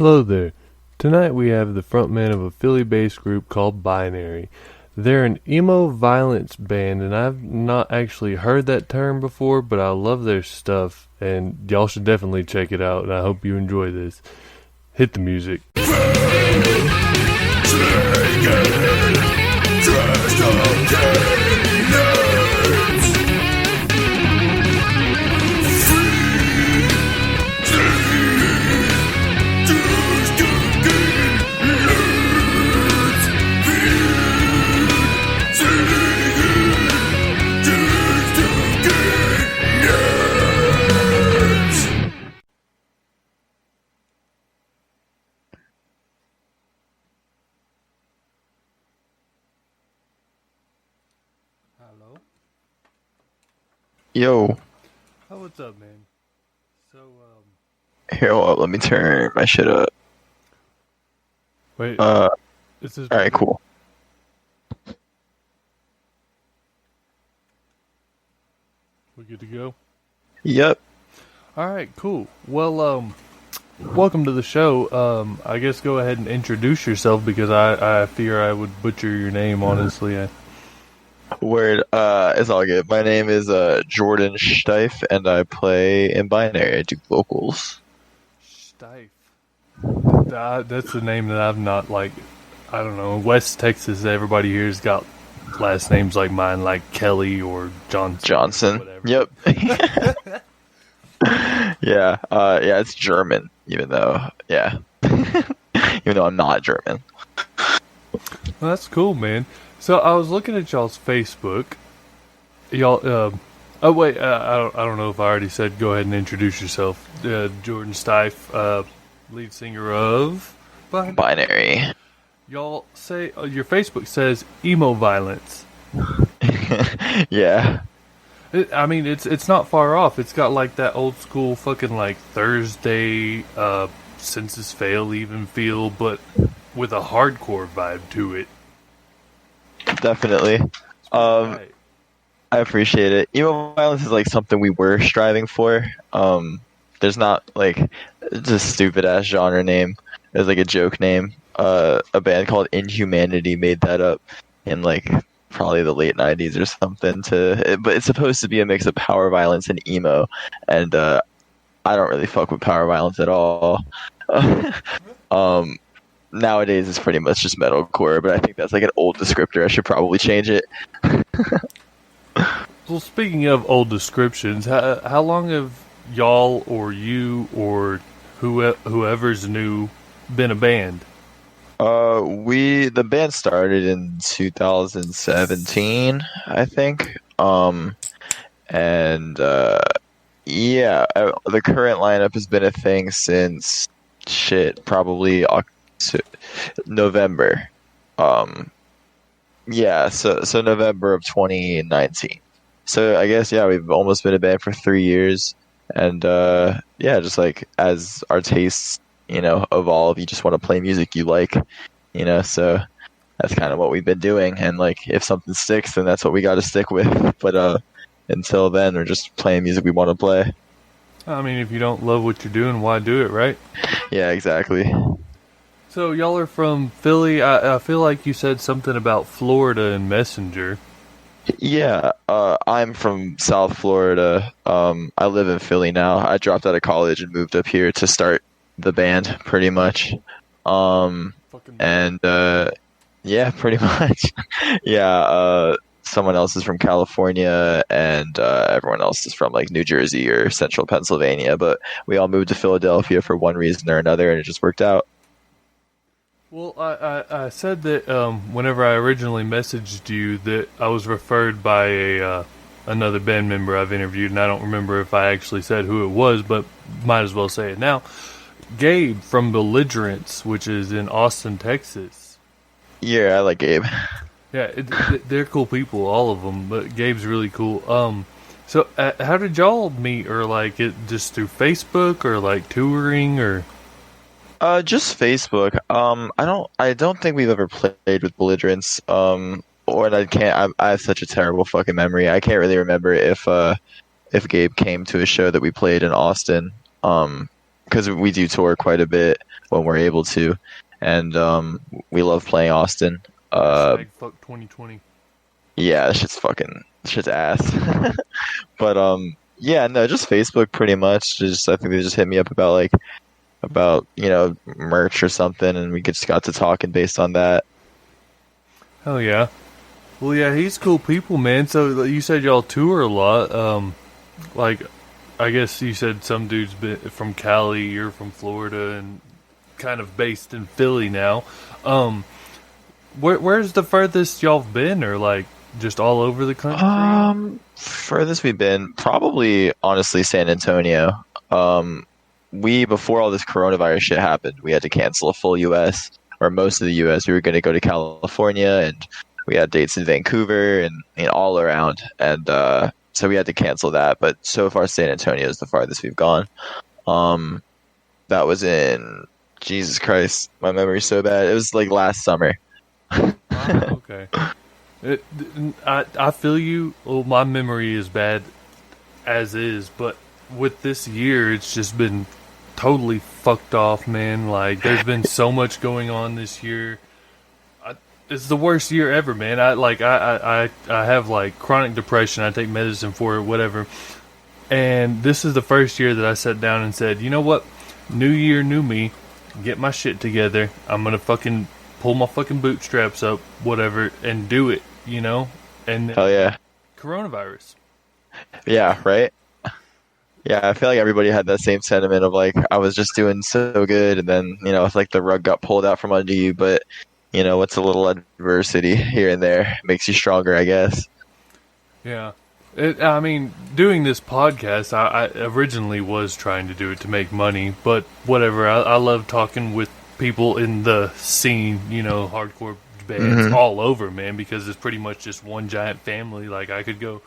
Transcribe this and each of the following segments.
Hello there. Tonight we have the frontman of a Philly-based group called Binary. They're an emo violence band, and I've not actually heard that term before, but I love their stuff, and y'all should definitely check it out, and I hope you enjoy this. Hit the music. Hello? Yo, Oh, what's up, man? So, here, hold up, let me turn my shit up. wait, Uh, this is... alright, cool. We good to go? Yep. Alright, cool. Well, welcome to the show. I guess go ahead and introduce yourself because I fear I would butcher your name, honestly. Word, it's all good. My name is, Jordan Shteif, and I play in Binary. I do vocals. Shteif. That's a name that I've not, like, I don't know. In West Texas, everybody here's got last names like mine, like Kelly or Johnson. Or Yep. Yeah, yeah, it's German, even though I'm not German. Well, that's cool, man. So I was looking at y'all's Facebook. Y'all, oh wait, I don't know if I already said. Go ahead and introduce yourself. Jordan Shteif, lead singer of Binary. Y'all say your Facebook says emo violence. Yeah. I mean, it's not far off. It's got like that old school fucking like Thursday, Census Fail even feel, but with a hardcore vibe to it. Definitely. Right. I appreciate it. Emo violence is like something we were striving for. There's not like it's a stupid ass genre name. There's like a joke name. A band called Inhumanity made that up in like probably the late '90s or something. But it's supposed to be a mix of power violence and emo, and I don't really fuck with power violence at all. Nowadays it's pretty much just metalcore, but I think that's like an old descriptor. I should probably change it. Well, speaking of old descriptions, how long have y'all or you or whoever's new been a band? The band started in 2017, I think. And yeah, the current lineup has been a thing since probably November. Yeah, so November of 2019. So I guess we've almost been a band for 3 years, and yeah, just like as our tastes evolve, you just want to play music you like, so that's kind of what we've been doing, and like if something sticks, then that's what we got to stick with. But until then, we're just playing music we want to play. I mean, if you don't love what you're doing, why do it, right? Yeah, exactly. So y'all are from Philly. I feel like you said something about Florida in Messenger. Yeah, I'm from South Florida. I live in Philly now. I dropped out of college and moved up here to start the band, pretty much. And yeah, pretty much. Yeah, someone else is from California, and everyone else is from like New Jersey or Central Pennsylvania. But we all moved to Philadelphia for one reason or another, and it just worked out. Well, I said that whenever I originally messaged you that I was referred by another band member I've interviewed, and I don't remember if I actually said who it was, but might as well say it now. Gabe from Belligerence, which is in Austin, Texas. Yeah, I like Gabe. Yeah, they're cool people, all of them, but Gabe's really cool. So how did y'all meet, or like it just through Facebook, or like touring, or? Just Facebook. I don't think we've ever played with Belligerence. Or I can't. I have such a terrible fucking memory. I can't really remember if Gabe came to a show that we played in Austin. because we do tour quite a bit when we're able to, and we love playing Austin. Fuck 2020. Yeah, that shit's ass. But yeah, no, just Facebook pretty much. Just I think they just hit me up about merch or something, and we just got to talking based on that. Hell yeah. Well, yeah, he's cool people, man. So you said y'all tour a lot. Like, I guess you said some dude's been from Cali, you're from Florida, and kind of based in Philly now. Where's the furthest y'all been, or like just all over the country? Furthest we've been, probably honestly San Antonio. We before all this coronavirus shit happened, we had to cancel a full US or most of the US. We were going to go to California, and we had dates in Vancouver and all around, and so we had to cancel that. But so far, San Antonio is the farthest we've gone. That was in Jesus Christ, my memory's so bad. It was like last summer. Okay. I feel you. Well, my memory is bad as is, but with this year, it's just been totally fucked off, man. Like, there's been so much going on this year. It's the worst year ever, man. I have like chronic depression. I take medicine for it, whatever. And this is the first year that I sat down and said, you know what? New year, new me. Get my shit together. I'm gonna fucking pull my fucking bootstraps up, whatever, and do it, you know? And Hell yeah. Coronavirus. Yeah, right? Yeah, I feel like everybody had that same sentiment of like, I was just doing so good, and then, it's like the rug got pulled out from under you, but, what's a little adversity here and there makes you stronger, I guess. Yeah. I mean, doing this podcast, I originally was trying to do it to make money, but whatever. I love talking with people in the scene, hardcore bands all over, man, because it's pretty much just one giant family. Like, I could go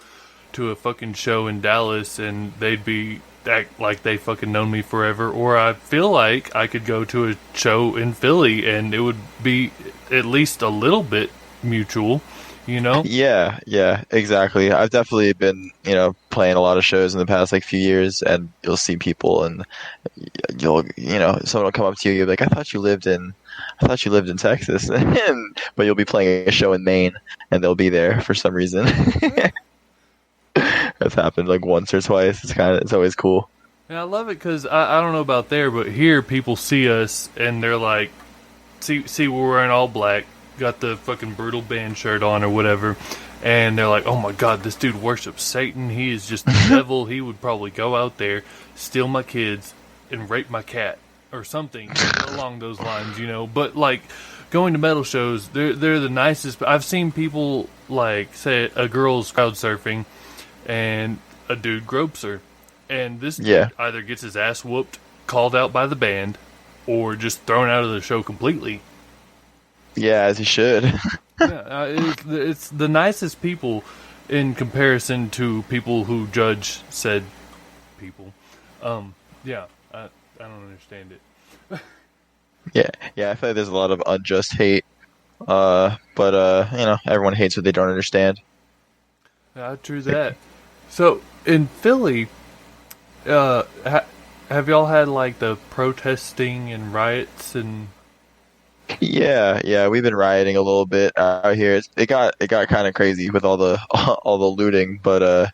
to a fucking show in Dallas and they'd act like they fucking known me forever, or I feel like I could go to a show in Philly and it would be at least a little bit mutual, Yeah, exactly. I've definitely been, playing a lot of shows in the past few years, and you'll see people, and someone will come up to you, you'll be like, I thought you lived in Texas, but you'll be playing a show in Maine, and they'll be there for some reason. That's happened like once or twice. It's always cool. And I love it because I don't know about there, but here people see us and they're like, see we're wearing all black, got the fucking Brutal Band shirt on or whatever, and they're like, oh my god, this dude worships Satan. He is just the devil. He would probably go out there, steal my kids, and rape my cat or something along those lines, But like going to metal shows, they're the nicest. I've seen people like say a girl's crowd surfing and a dude gropes her, and this dude either gets his ass whooped, called out by the band, or just thrown out of the show completely. Yeah, as he should. It's the nicest people in comparison to people who judge said people. I don't understand it. Yeah, I feel like there's a lot of unjust hate, but everyone hates what they don't understand. True that. So in Philly, have y'all had like the protesting and riots and? Yeah, we've been rioting a little bit out here. It got kind of crazy with all the looting, but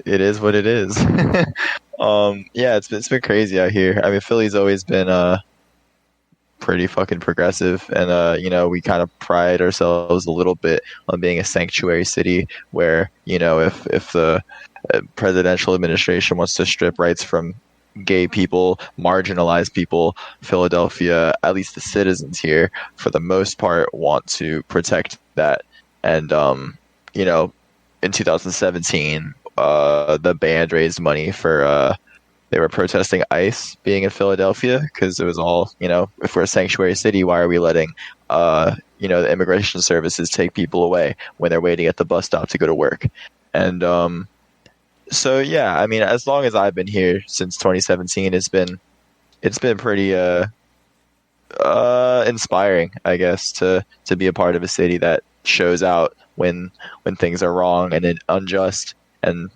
it is what it is. Yeah, it's been crazy out here. I mean, Philly's always been pretty fucking progressive, and we kind of pride ourselves a little bit on being a sanctuary city where, if the presidential administration wants to strip rights from gay people, marginalized people, Philadelphia, at least the citizens here, for the most part, want to protect that. And in 2017, the band raised money for they were protesting ICE being in Philadelphia, because it was all, if we're a sanctuary city, why are we letting the immigration services take people away when they're waiting at the bus stop to go to work? And so yeah, I mean, as long as I've been here since 2017, it's been pretty inspiring, I guess, to be a part of a city that shows out when things are wrong and unjust. And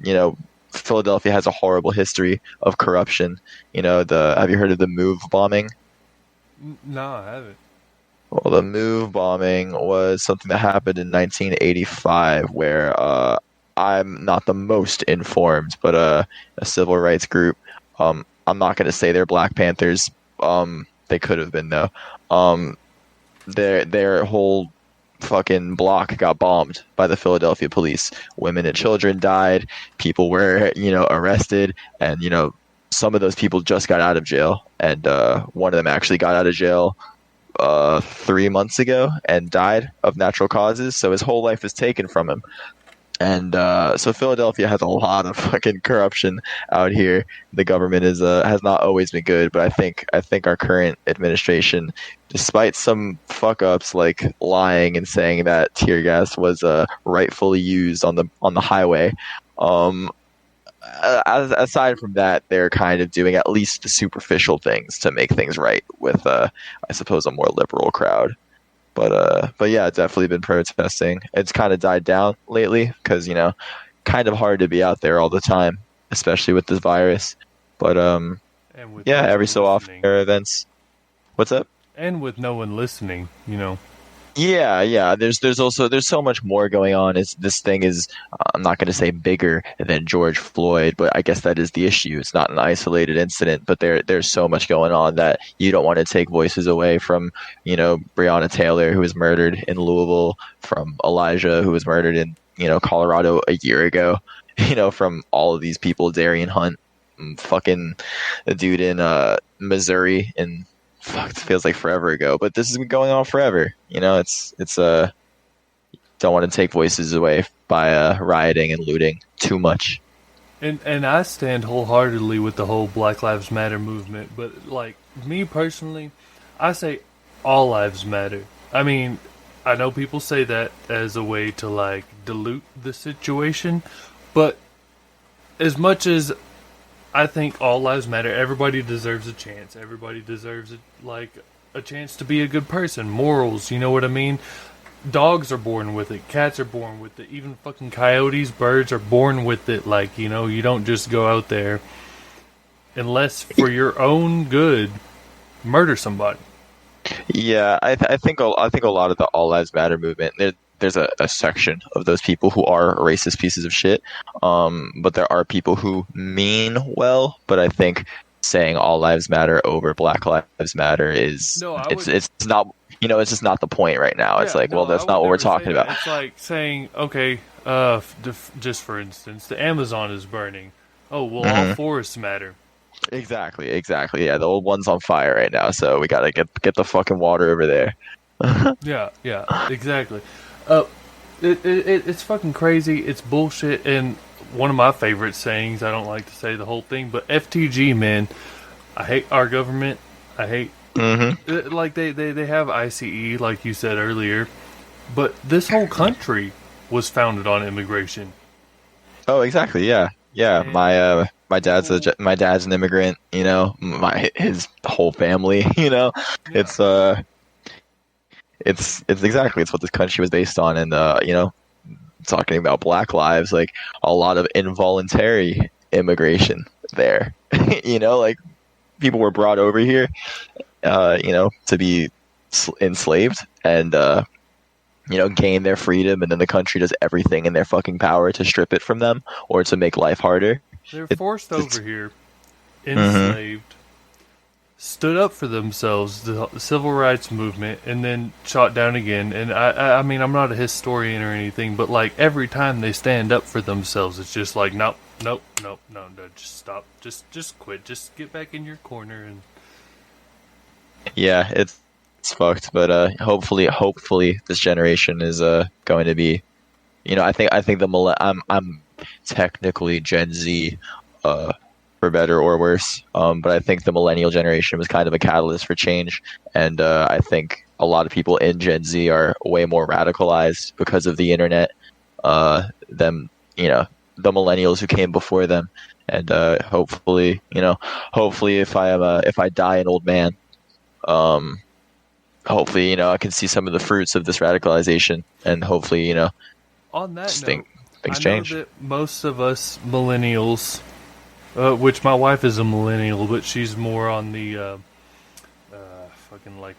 Philadelphia has a horrible history of corruption. Have you heard of the Move bombing? No, I haven't. Well, the Move bombing was something that happened in 1985, where I'm not the most informed, but a civil rights group. I'm not going to say they're Black Panthers. They could have been though. Their whole fucking block got bombed by the Philadelphia police. Women and children died. People were, arrested, and some of those people just got out of jail, and one of them actually got out of jail 3 months ago and died of natural causes. So his whole life was taken from him. And so Philadelphia has a lot of fucking corruption out here. The government has not always been good, but I think our current administration, despite some fuck ups like lying and saying that tear gas was rightfully used on the highway, aside from that, they're kind of doing at least the superficial things to make things right with I suppose a more liberal crowd. But yeah, it's definitely been protesting. It's kind of died down lately because kind of hard to be out there all the time, especially with this virus. But yeah, every so often there are events. What's up? And with no one listening, Yeah. There's also so much more going on. This thing is I'm not going to say bigger than George Floyd, but I guess that is the issue. It's not an isolated incident, but there's so much going on that you don't want to take voices away from. Breonna Taylor, who was murdered in Louisville, from Elijah, who was murdered in Colorado a year ago. From all of these people, Darian Hunt, fucking a dude in Missouri, and fuck, it feels like forever ago, but this has been going on forever. It's don't want to take voices away by rioting and looting too much. And I stand wholeheartedly with the whole Black Lives Matter movement, but like me personally, I say all lives matter. I mean, I know people say that as a way to like dilute the situation, but as much as I think all lives matter, everybody deserves a chance. Everybody deserves a chance to be a good person. Morals, you know what I mean? Dogs are born with it. Cats are born with it. Even fucking coyotes, birds are born with it. Like, you don't just go out there unless for your own good murder somebody. Yeah, I think a lot of the All Lives Matter movement, there's a section of those people who are racist pieces of shit. But there are people who mean well. But I think saying all lives matter over Black Lives Matter is it's not it's just not the point right now. It's like, well, that's not what we're talking about. It's like saying, okay, just for instance, the Amazon is burning. Oh well, all forests matter. Exactly. Yeah, the old one's on fire right now, so we gotta get the fucking water over there. Yeah, exactly. It's fucking crazy. It's bullshit. And one of my favorite sayings, I don't like to say the whole thing, but FTG, man. I hate our government. I hate like they have ICE, like you said earlier, but this whole country was founded on immigration. Oh, exactly. Yeah. And my dad's an immigrant. His whole family. Yeah. It's exactly, it's what this country was based on. And talking about Black lives, like a lot of involuntary immigration there. Like people were brought over here to be enslaved and gain their freedom, and then the country does everything in their fucking power to strip it from them or to make life harder. They're forced over here, enslaved, stood up for themselves, the civil rights movement, and then shot down again. And I mean, I'm not a historian or anything, but like every time they stand up for themselves, it's just like, nope, just stop, just quit, just get back in your corner. And yeah, it's fucked. But hopefully this generation is going to be, I think I'm technically Gen Z, for better or worse. But I think the millennial generation was kind of a catalyst for change. And I think a lot of people in Gen Z are way more radicalized because of the internet than, the millennials who came before them. And hopefully if I die an old man, hopefully, I can see some of the fruits of this radicalization, and hopefully, on that note, exchange. I know that most of us millennials, which my wife is a millennial, but she's more on the fucking like